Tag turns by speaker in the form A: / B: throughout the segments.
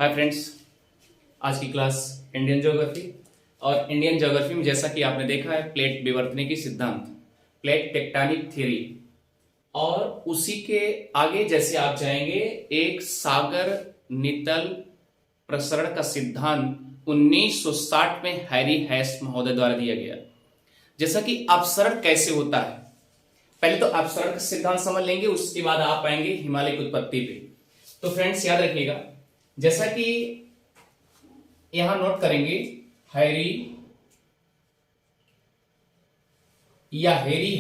A: Hi friends, आज की class Indian geography. और इंडियन ज्योग्राफी में जैसा कि आपने देखा है प्लेट विवर्तनिकी सिद्धांत, प्लेट टेक्टोनिक थ्योरी, और उसी के आगे जैसे आप जाएंगे एक सागर नितल प्रसरण का सिद्धांत 1960 में हैरी हैस महोदय द्वारा दिया गया। जैसा कि अपसरण कैसे होता है, पहले तो अपसरण का सिद्धांत समझ लेंगे, उसके बाद आप आएंगे हिमालय की उत्पत्ति पे। तो फ्रेंड्स याद रखिएगा, जैसा कि यहां नोट करेंगे हैरी या हैरी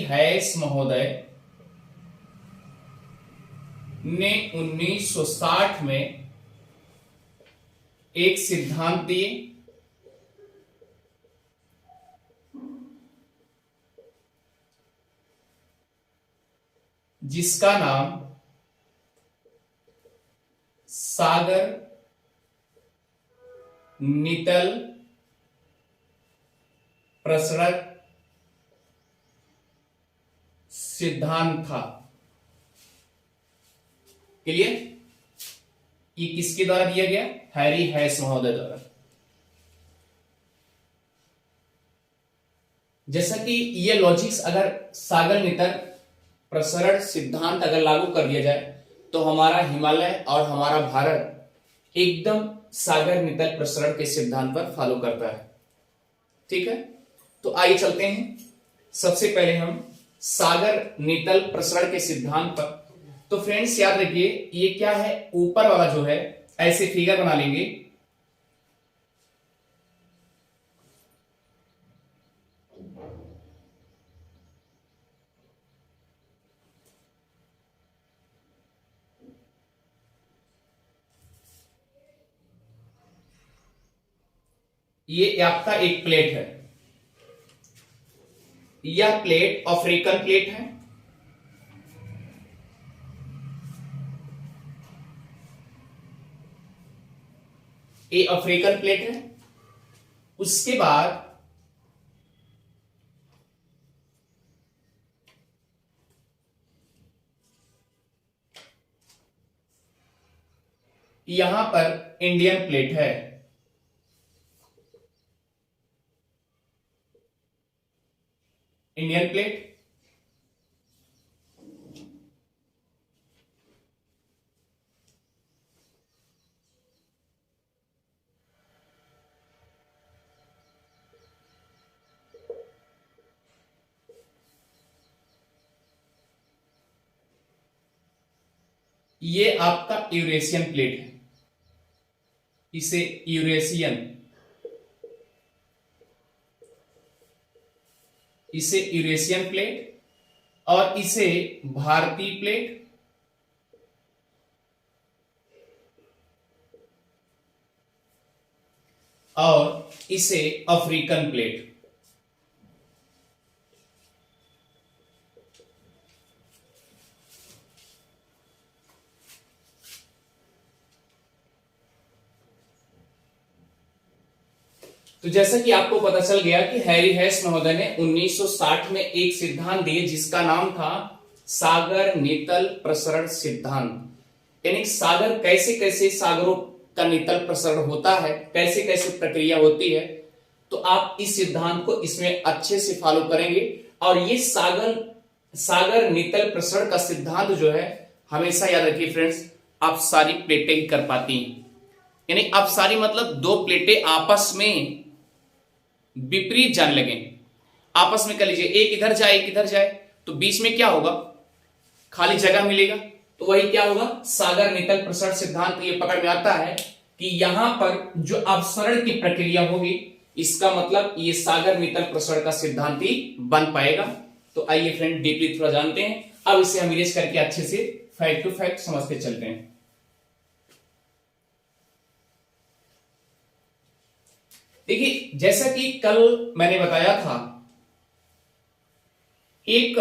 A: हैस महोदय ने 1960 में एक सिद्धांत दिए जिसका नाम सागर नितल प्रसरण सिद्धांत था। क्लियर? ये किसके द्वारा दिया गया? हैरी हैस महोदय द्वारा। जैसा कि ये लॉजिक्स अगर सागर नितल प्रसरण सिद्धांत अगर लागू कर दिया जाए तो हमारा हिमालय और हमारा भारत एकदम सागर नितल प्रसरण के सिद्धांत पर फॉलो करता है। ठीक है, तो आइए चलते हैं सबसे पहले हम सागर नितल प्रसरण के सिद्धांत पर। तो फ्रेंड्स याद रखिए, ये क्या है, ऊपर वाला जो है ऐसे फिगर बना लेंगे। ये आपका एक प्लेट है, यह प्लेट अफ्रीकन प्लेट है। ये अफ्रीकन प्लेट है। उसके बाद यहां पर इंडियन प्लेट है। इंडियन प्लेट, ये आपका यूरेशियन प्लेट है। इसे यूरेशियन प्लेट और इसे भारतीय प्लेट और इसे अफ्रीकन प्लेट। तो जैसा कि आपको पता चल गया कि हैरी हैस महोदय ने 1960 में एक सिद्धांत दिए जिसका नाम था सागर नितल प्रसरण सिद्धांत। यानी सागर कैसे कैसे सागरों का नितल प्रसरण होता है, कैसे कैसे प्रक्रिया होती है, तो आप इस सिद्धांत को इसमें अच्छे से फॉलो करेंगे। और ये सागर नितल प्रसरण का सिद्धांत जो है, हमेशा याद रखिए फ्रेंड्स, आप सारी प्लेटें ही कर पाती हैं। यानी आप सारी मतलब दो प्लेटें आपस में विपरीत जाने लगे, आपस में कर लीजिए, एक इधर जाए एक इधर जाए, तो बीच में क्या होगा, खाली जगह मिलेगा। तो वही क्या होगा, सागर नितल प्रसरण सिद्धांत ये पकड़ में आता है कि यहां पर जो अपसरण की प्रक्रिया होगी, इसका मतलब ये सागर नितल प्रसरण का सिद्धांत ही बन पाएगा। तो आइए फ्रेंड डीपली थोड़ा जानते हैं। अब इसे हम इरेज करके अच्छे से फैक्ट टू फैक्ट समझते चलते हैं। देखिए, जैसा कि कल मैंने बताया था, एक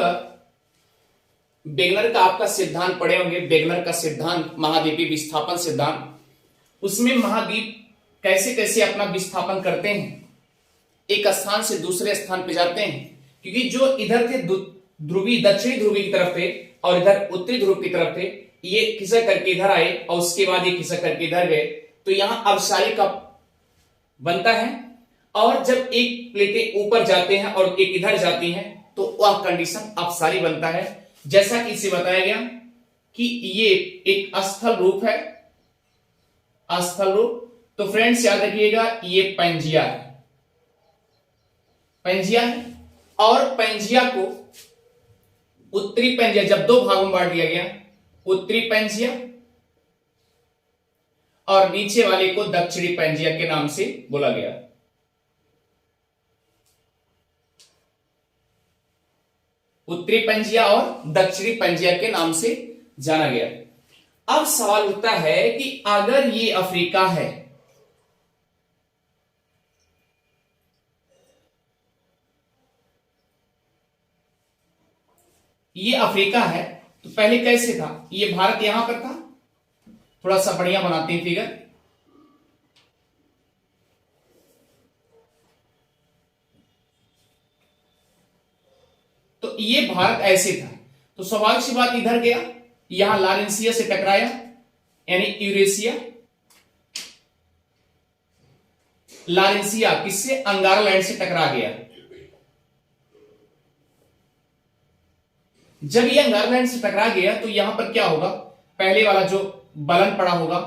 A: वेगनर का आपका सिद्धांत पढ़े होंगे, वेगनर का सिद्धांत, महाद्वीपीय विस्थापन सिद्धांत। उसमें महाद्वीप कैसे कैसे अपना विस्थापन करते हैं, एक स्थान से दूसरे स्थान पे जाते हैं, क्योंकि जो इधर थे ध्रुवी दक्षिणी ध्रुवी की तरफ थे और इधर उत्तरी ध्रुव की तरफ थे, ये खिसक करके इधर आए और उसके बाद ये खिसक करके इधर गए, तो यहां अपसारी कप बनता है। और जब एक प्लेटें ऊपर जाते हैं और एक इधर जाती हैं तो वह कंडीशन अपसारी बनता है। जैसा कि इसे बताया गया कि ये एक स्थल रूप है, स्थल रूप। तो फ्रेंड्स याद रखिएगा ये पेंजिया है, पेंजिया है। और पेंजिया को उत्तरी पेंजिया जब दो भागों में बांट दिया गया, उत्तरी पेंजिया और नीचे वाले को दक्षिणी पेंजिया के नाम से बोला गया। उत्तरी पेंजिया और दक्षिणी पेंजिया के नाम से जाना गया। अब सवाल उठता है कि अगर ये अफ्रीका है, ये अफ्रीका है, तो पहले कैसे था? ये भारत यहां पर था। थोड़ा सा बढ़िया बनाते हैं फिगर। तो ये भारत ऐसे था, तो स्वाभाविक सी बात इधर गया, यहां लारेंसिया से टकराया यानी यूरेशिया। लारेंसिया किससे? अंगारा लैंड से टकरा गया। जब ये अंगारा लैंड से टकरा गया तो यहां पर क्या होगा? पहले वाला जो बलन पड़ा होगा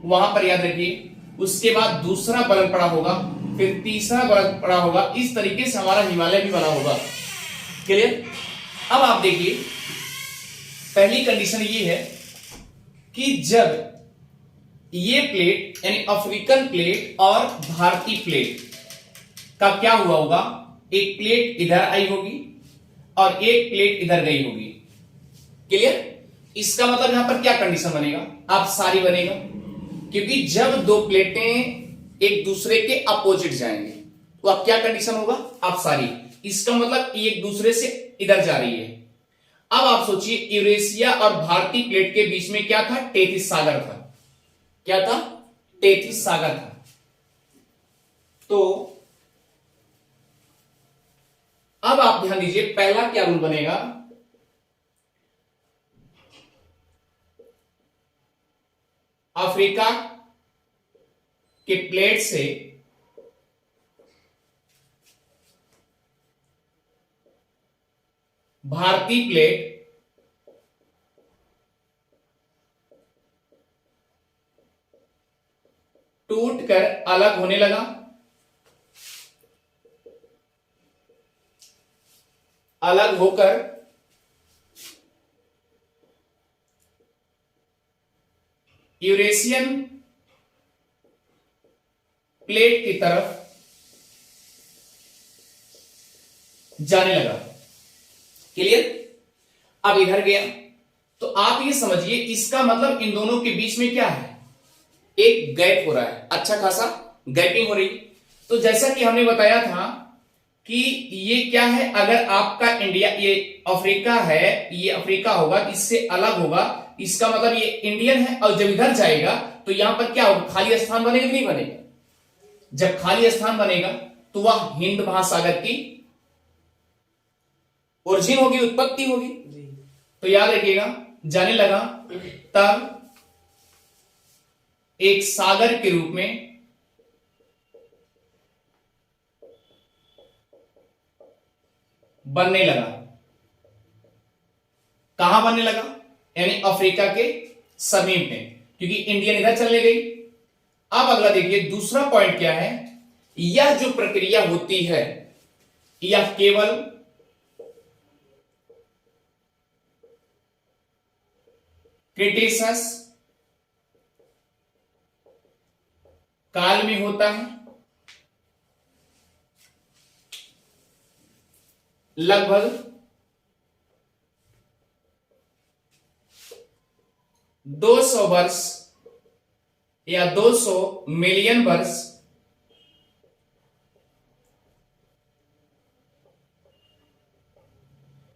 A: वहां पर याद रखिए, उसके बाद दूसरा बलन पड़ा होगा, फिर तीसरा बलन पड़ा होगा। इस तरीके से हमारा हिमालय भी बना होगा। क्लियर? अब आप देखिए, पहली कंडीशन ये है कि जब ये प्लेट यानी अफ्रीकन प्लेट और भारतीय प्लेट का क्या हुआ होगा, एक प्लेट इधर आई होगी और एक प्लेट इधर गई होगी। क्लियर? इसका मतलब यहां पर क्या कंडीशन बनेगा? अपसारी बनेगा, क्योंकि जब दो प्लेटें एक दूसरे के अपोजिट जाएंगे तो अब क्या कंडीशन होगा? अपसारी। इसका मतलब एक दूसरे से इधर जा रही है। अब आप सोचिए, यूरेशिया और भारतीय प्लेट के बीच में क्या था? टेथिस सागर था। क्या था? टेथिस सागर था। तो अब आप ध्यान दीजिए, पहला क्या रूल बनेगा? अफ्रीका के प्लेट से भारतीय प्लेट टूटकर अलग होने लगा, अलग होकर यूरेशियन प्लेट की तरफ जाने लगा। क्लियर? अब इधर गया तो आप ये समझिए, इसका मतलब इन दोनों के बीच में क्या है? एक गैप हो रहा है, अच्छा खासा गैपिंग हो रही। तो जैसा कि हमने बताया था कि ये क्या है, अगर आपका इंडिया, ये अफ्रीका है, ये अफ्रीका होगा, इससे अलग होगा, इसका मतलब ये इंडियन है। और जब इधर जाएगा तो यहां पर क्या होगा? खाली स्थान बनेगा कि नहीं बनेगा? जब खाली स्थान बनेगा तो वह हिंद महासागर की ओरिजिन होगी, उत्पत्ति होगी। तो याद रखिएगा, जाने लगा तब एक सागर के रूप में बनने लगा। कहां बनने लगा? यानी अफ्रीका के समीप में, क्योंकि इंडियन इधर चले गई। अब अगला देखिए, दूसरा पॉइंट क्या है? यह जो प्रक्रिया होती है यह केवल क्रिटेशस काल में होता है, लगभग 200 वर्ष या 200 मिलियन वर्ष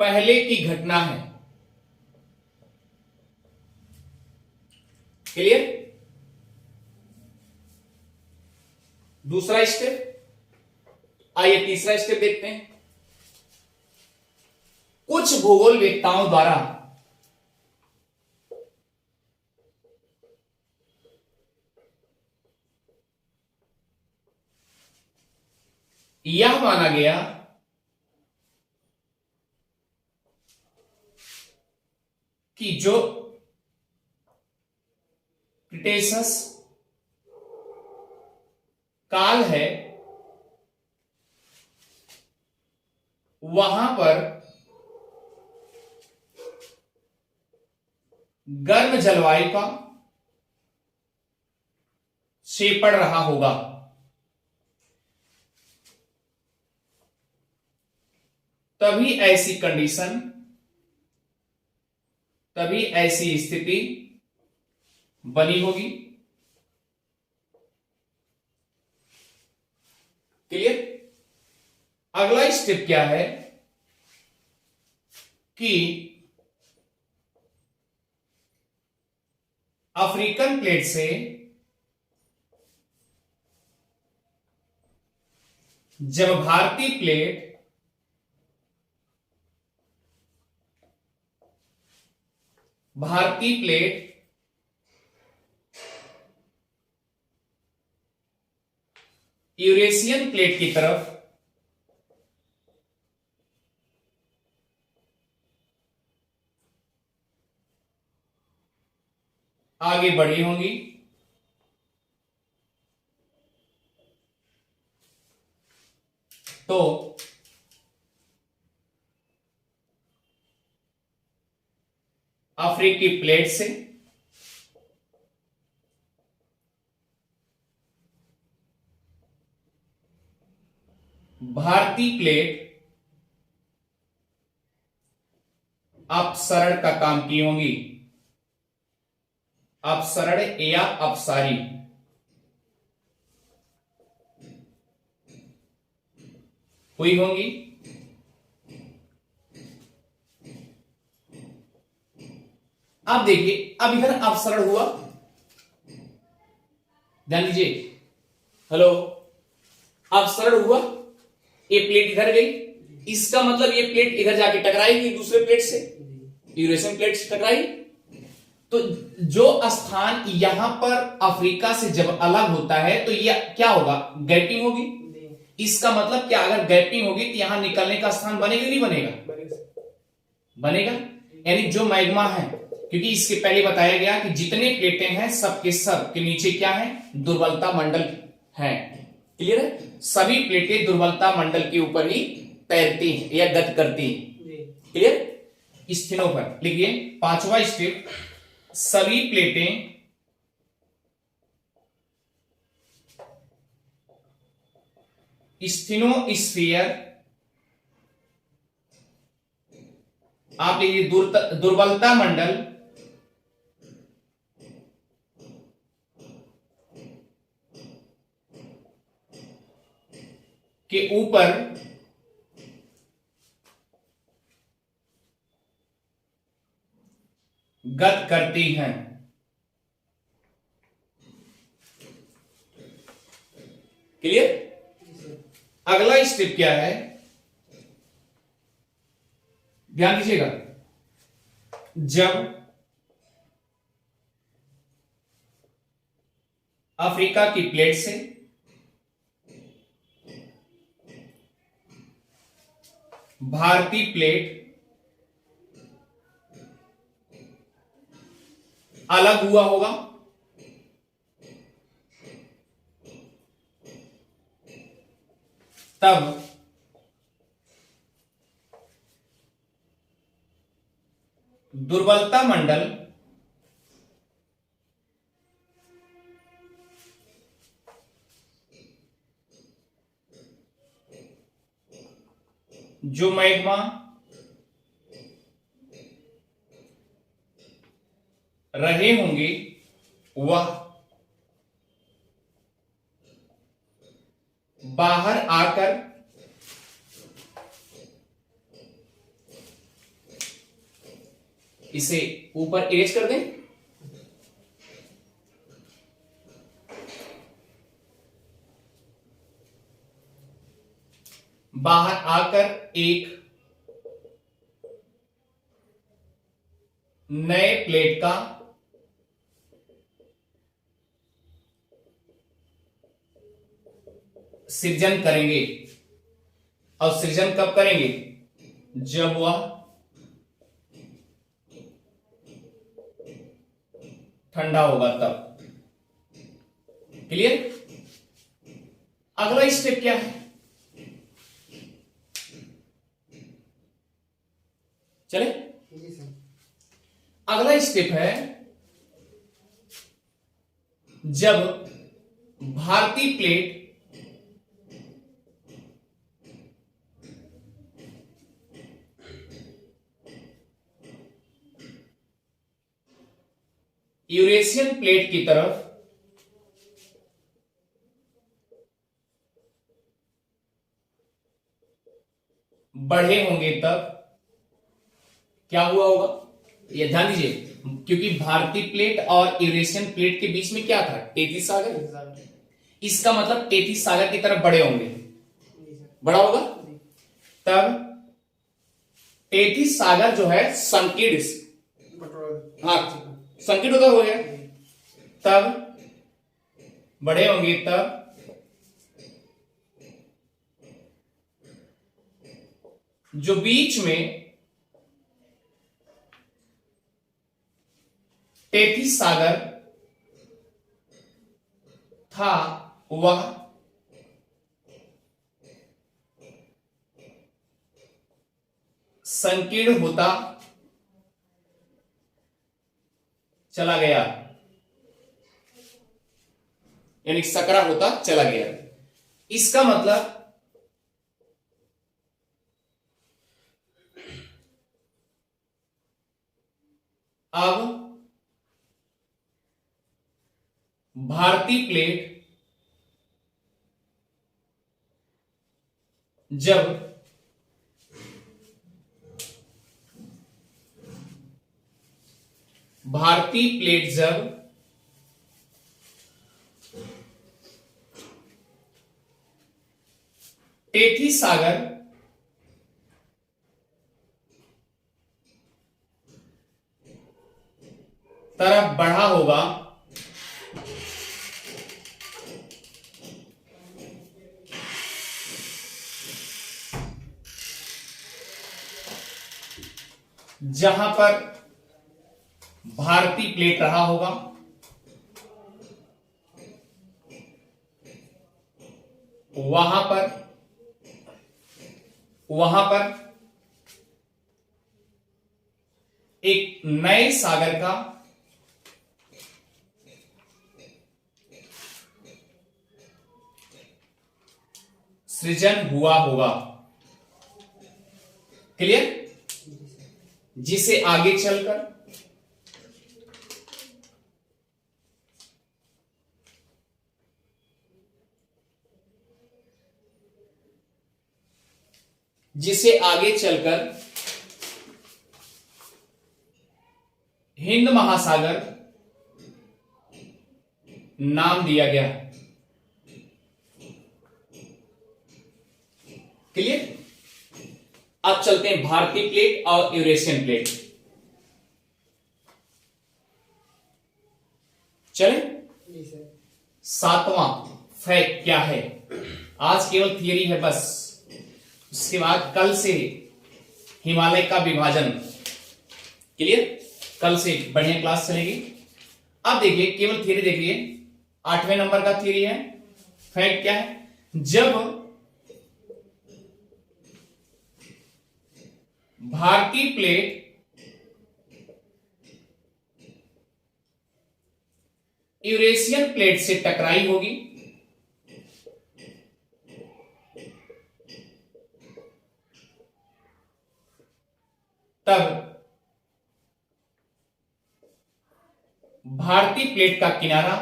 A: पहले की घटना है। क्लियर? दूसरा स्टेप। आइए तीसरा स्टेप देखते हैं। कुछ भूगोलवेत्ताओं द्वारा यह माना गया कि जो क्रिटेशस काल है वहां पर गर्म जलवायु का शेपड़ रहा होगा। तभी ऐसी स्थिति बनी होगी। क्लियर। अगला स्टेप क्या है कि अफ्रीकन प्लेट से जब भारतीय प्लेट यूरेशियन प्लेट की तरफ आगे बढ़ी होंगी तो अफ्रीकी प्लेट से भारतीय प्लेट अपसरण का काम की होंगी। अपसरण या अपसारी हुई होंगी। अब देखिए, अब इधर अपसरण हुआ, ध्यान दीजिए। हेलो, अपसरण हुआ, ये प्लेट इधर गई, इसका मतलब ये प्लेट इधर जाके टकराएगी दूसरे प्लेट से, यूरेशियन प्लेट से टकराई। तो जो स्थान यहां पर अफ्रीका से जब अलग होता है तो यह क्या होगा, गैपिंग होगी। इसका मतलब क्या, अगर गैपिंग होगी तो यहां निकलने का स्थान बनेगा नहीं बनेगा, बनेगा। यानी जो मैग्मा है, क्योंकि इसके पहले बताया गया कि जितने प्लेटें हैं सब के नीचे क्या है, दुर्बलता मंडल है। क्लियर है, सभी प्लेटें दुर्बलता मंडल के ऊपर ही तैरती हैं या गति करती हैं। क्लियर। स्थिनों पर लिखिए, पांचवा स्टेप, सभी प्लेटें स्फीनोस्फीयर, आप लिखिए दुर्बलता मंडल के ऊपर गत करती हैं। क्लियर। अगला स्टेप क्या है, ध्यान दीजिएगा। जब अफ्रीका की प्लेट से भारतीय प्लेट अलग हुआ होगा, तब दुर्बलता मंडल जो मैग्मा रहे होंगे वह बाहर आकर इसे ऊपर इरेज कर दें, बाहर आकर एक नए प्लेट का सृजन करेंगे। और सृजन कब करेंगे? जब वह ठंडा होगा तब। क्लियर? अगला स्टेप क्या है? चले, अगला स्टेप है जब भारतीय प्लेट यूरेशियन प्लेट की तरफ बढ़े होंगे तब क्या हुआ होगा? ये ध्यान दीजिए, क्योंकि भारतीय प्लेट और यूरेशियन प्लेट के बीच में क्या था? टेथिस सागर। इसका मतलब टेथिस सागर की तरफ बढ़े होंगे, बड़ा होगा तब टेथिस सागर जो है संकीर्ण, हाँ संकीर्ण उधर हो गया, तब बढ़े होंगे तब जो बीच में टेथिस सागर था वह संकीर्ण होता चला गया, यानी सकरा होता चला गया। इसका मतलब अब भारतीय प्लेट जब टेथिस सागर तरफ बढ़ा होगा जहां पर भारतीय प्लेट रहा होगा, वहां पर एक नए सागर का सृजन हुआ होगा। क्लियर? जिसे आगे चलकर हिंद महासागर नाम दिया गया। क्लियर? अब चलते हैं भारतीय प्लेट और यूरेशियन प्लेट। चले, सातवां फैक्ट क्या है? आज केवल थियरी है बस, उसके बाद कल से हिमालय का विभाजन। क्लियर? कल से बढ़िया क्लास चलेगी। अब देखिए, केवल थियरी देखिए, 8वें नंबर का थियरी है। फैक्ट क्या है? जब भारतीय प्लेट यूरेशियन प्लेट से टकराई होगी तब भारतीय प्लेट का किनारा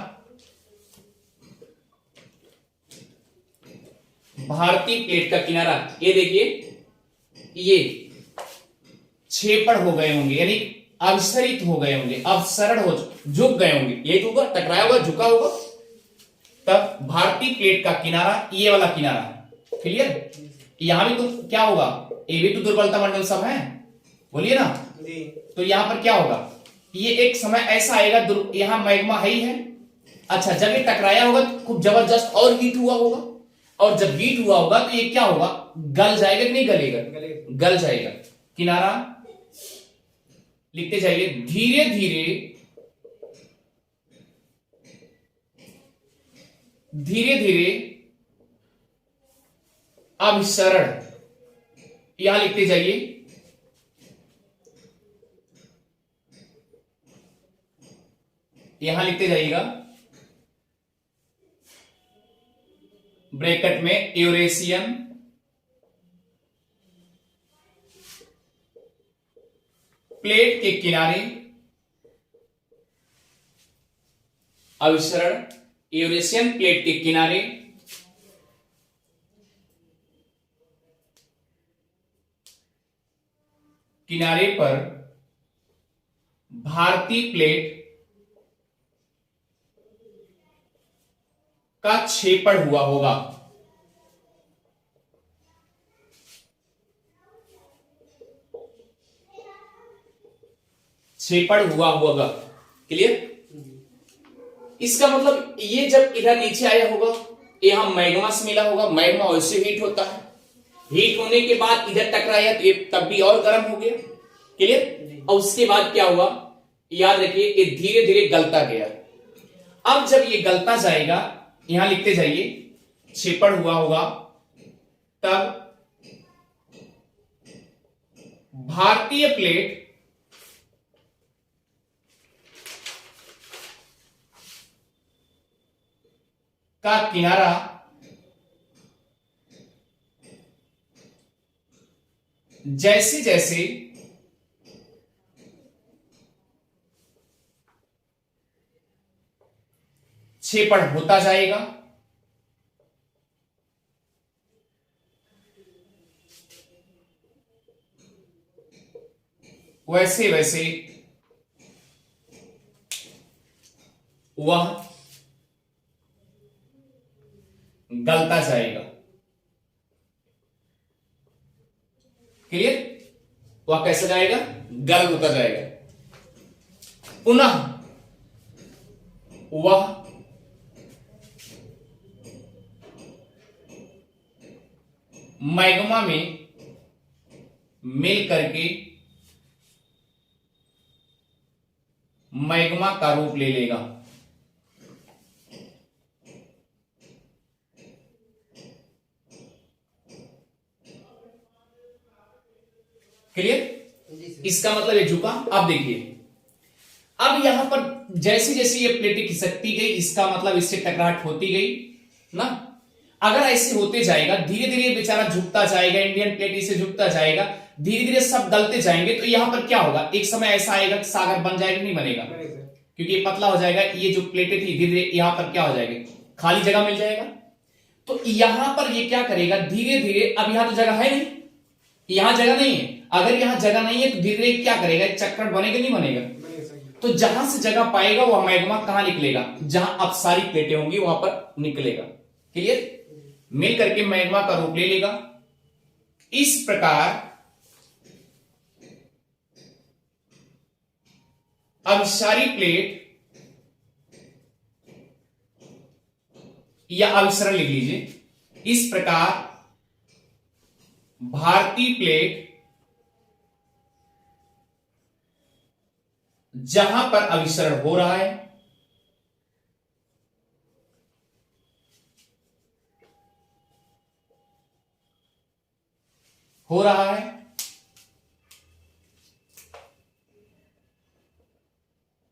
A: ये देखिए, ये छेपड़ हो गए होंगे, यानी अवसरित हो गए होंगे, अवसरण हो झुक गए होंगे। ये तो होगा, टकराया होगा, झुका होगा, तब भारतीय प्लेट का किनारा ये वाला किनारा। क्लियर? यहां भी तो क्या होगा? ये भी तो दुर्बलता मंडल सब है, बोलिए ना। तो यहां पर क्या होगा? ये एक समय ऐसा आएगा, यहां मैग्मा है ही है। अच्छा, जब ये टकराया होगा तो खूब जबरदस्त और हीट हुआ होगा, और जब हीट हुआ होगा तो ये क्या होगा, गल जाएगा कि नहीं गलेगा, गल जाएगा। किनारा लिखते जाइए, धीरे धीरे धीरे धीरे अभिसरण, यहां लिखते जाइए, यहां लिखते जाइएगा ब्रैकेट में यूरेशियन प्लेट के किनारे अभिसरण, यूरेशियन प्लेट के किनारे पर भारतीय प्लेट का क्षेपण हुआ होगा। क्षेपण हुआ होगा, क्लियर। इसका मतलब ये जब इधर नीचे आया होगा, यहां मैग्मा से मिला होगा, मैग्मा वैसे हीट होता है, हीट होने के बाद इधर टकराया तो ये तब भी और गर्म हो गया, क्लियर। और उसके बाद क्या हुआ, याद रखिए, ये धीरे धीरे गलता गया। अब जब ये गलता जाएगा, यहां लिखते जाइए, क्षेपण हुआ होगा, तब भारतीय प्लेट का किनारा जैसे जैसे क्षेपण होता जाएगा, वैसे वैसे वह गलता जाएगा, क्लियर। वह कैसे जाएगा, गल होता जाएगा। पुनः वह मैग्मा में मिल करके मैग्मा का रूप ले लेगा। क्लियर। इसका मतलब ये झुका। अब देखिए, अब यहां पर जैसे जैसे ये प्लेटें खिसकती गई, इसका मतलब इससे टकराहट होती गई ना। अगर ऐसे होते जाएगा, धीरे धीरे बेचारा झुकता जाएगा, इंडियन प्लेट इसे झुकता जाएगा, धीरे धीरे सब गलते जाएंगे, तो यहां पर क्या होगा, एक समय ऐसा आएगा कि सागर बन जाएगा, नहीं बनेगा, क्योंकि ये पतला हो जाएगा। ये जो प्लेटें थी धीरे धीरे यहां पर क्या हो जाएगी, खाली जगह मिल जाएगा। तो यहां पर ये क्या करेगा, धीरे धीरे, अब यहां तो जगह है नहीं, यहां जगह नहीं है, अगर यहां जगह नहीं है तो धीरे धीरे क्या करेगा, चक्कर बनेगा नहीं बनेगा। तो जहां से जगह पाएगा वह मैग्मा कहां निकलेगा, जहां अब सारी प्लेटें होंगी वहां पर निकलेगा, क्लियर। मिल करके मैग्मा का रूप ले लेगा। इस प्रकार अब सारी प्लेट या अभिसरण लिख लीजिए, इस प्रकार भारतीय प्लेट जहां पर अभिसरण हो रहा है,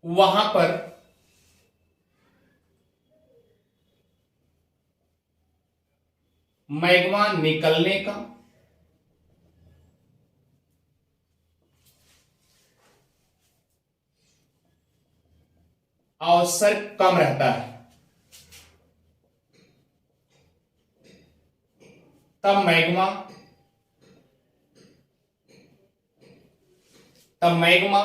A: वहां पर मैग्मा निकलने का अवसर कम रहता है। तब मैग्मा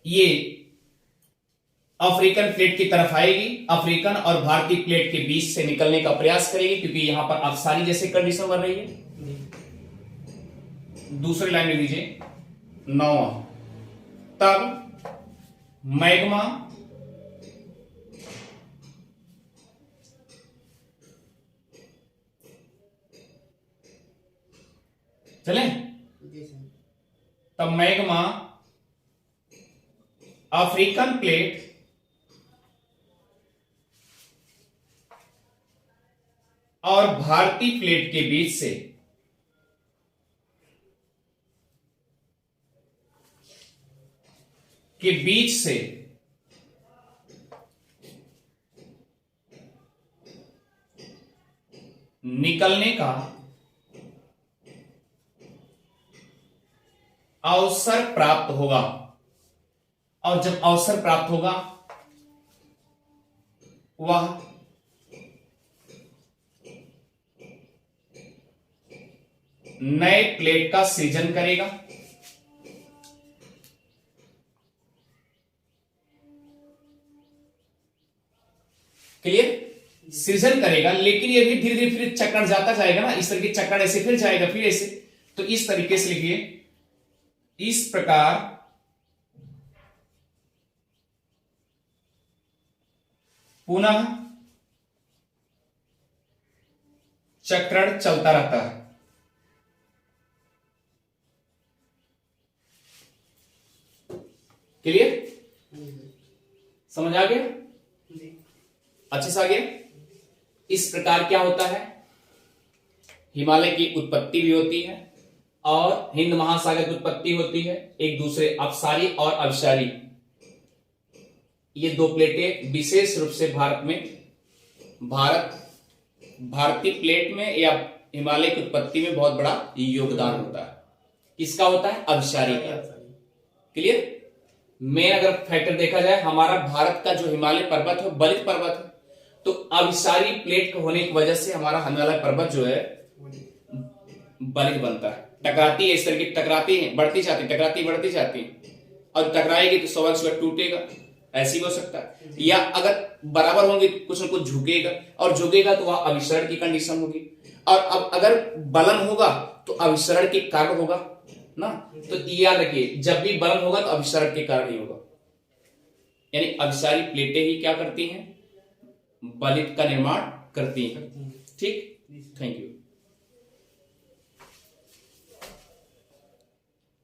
A: ये अफ्रीकन प्लेट की तरफ आएगी, अफ्रीकन और भारतीय प्लेट के बीच से निकलने का प्रयास करेगी, क्योंकि यहां पर अब सारी जैसे कंडीशन बन रही है। दूसरी लाइन में लीजिए 9वां, तब मैग्मा चले, तब मैग्मा अफ्रीकन प्लेट और भारतीय प्लेट के बीच से निकलने का अवसर प्राप्त होगा। और जब अवसर प्राप्त होगा वह नए प्लेट का सृजन करेगा। क्लियर? सृजन करेगा, लेकिन ये भी धीरे धीरे फिर चक्कर जाता जाएगा ना, इस तरीके चक्कर ऐसे फिर जाएगा, फिर ऐसे, तो इस तरीके से लिखिए, इस प्रकार पुनः चक्रण चलता रहता है। क्लियर? समझ आ गया? अच्छे से आ गया? इस प्रकार क्या होता है, हिमालय की उत्पत्ति भी होती है और हिंद महासागर की उत्पत्ति होती है। एक दूसरे अपसारी और अभिसारी, ये दो प्लेटें विशेष रूप से भारतीय प्लेट में या हिमालय की उत्पत्ति में बहुत बड़ा योगदान होता है। किसका होता है? अभिसारी का। क्लियर? मेन अगर फैक्टर देखा जाए, हमारा भारत का जो हिमालय पर्वत है बलित पर्वत है, तो अभिसारी प्लेट होने की वजह से हमारा हिमालय पर्वत जो है बलित बनता है। टकराती है, इस तरह की टकराती है, बढ़ती जाती, टकराती बढ़ती जाती, और टकराएगी तो स्वाभाविक टूटेगा, ऐसी हो सकता है। या अगर बराबर होंगे तो कुछ न कुछ झुकेगा, और झुकेगा तो वह अभिसरण की कंडीशन होगी। और अब अगर बलन होगा तो अभिसरण के कारण होगा ना, तो याद रखिए, जब भी बलन होगा तो अभिसरण के कारण ही होगा। यानी अभिसारी प्लेटें ही क्या करती हैं? बलित का निर्माण करती हैं। ठीक, थैंक यू।